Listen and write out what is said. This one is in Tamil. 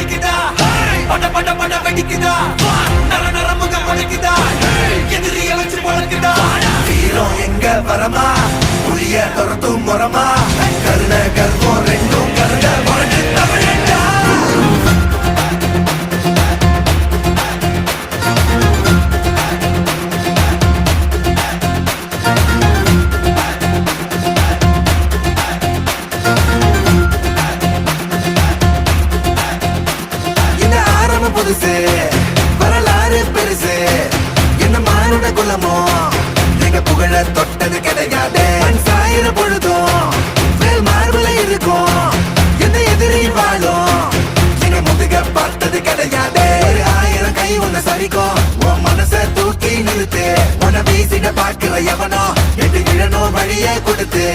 அடிக்குதா பட பட பட வெடிக்குதா நர நரமுக உடைக்குதா எதிரிய வச்சு பழக்குதா வீரம் எங்க வரமா புளிய துரத்தும் முறமா கருண கர்வம் ரெண்டும் கருண முரண்டு தமிழண்டா புதுசு வரலாறு பெருசு என்ன மானுட குலமோ எங்க புகழ தொட்டது கிடையாது சாயிர பொழுதும் மேல் மார்புல இருக்கும் எந்த எதிரி வாழும் எங்க முதுக பார்த்தது கிடையாது 1000 கை உன்னை சரிக்கும் உன் மனச தூக்கி நிறுத்து உன்னை வீசிட பாக்குற எவனோ எட்டு விழனோ வழியே கொடுத்து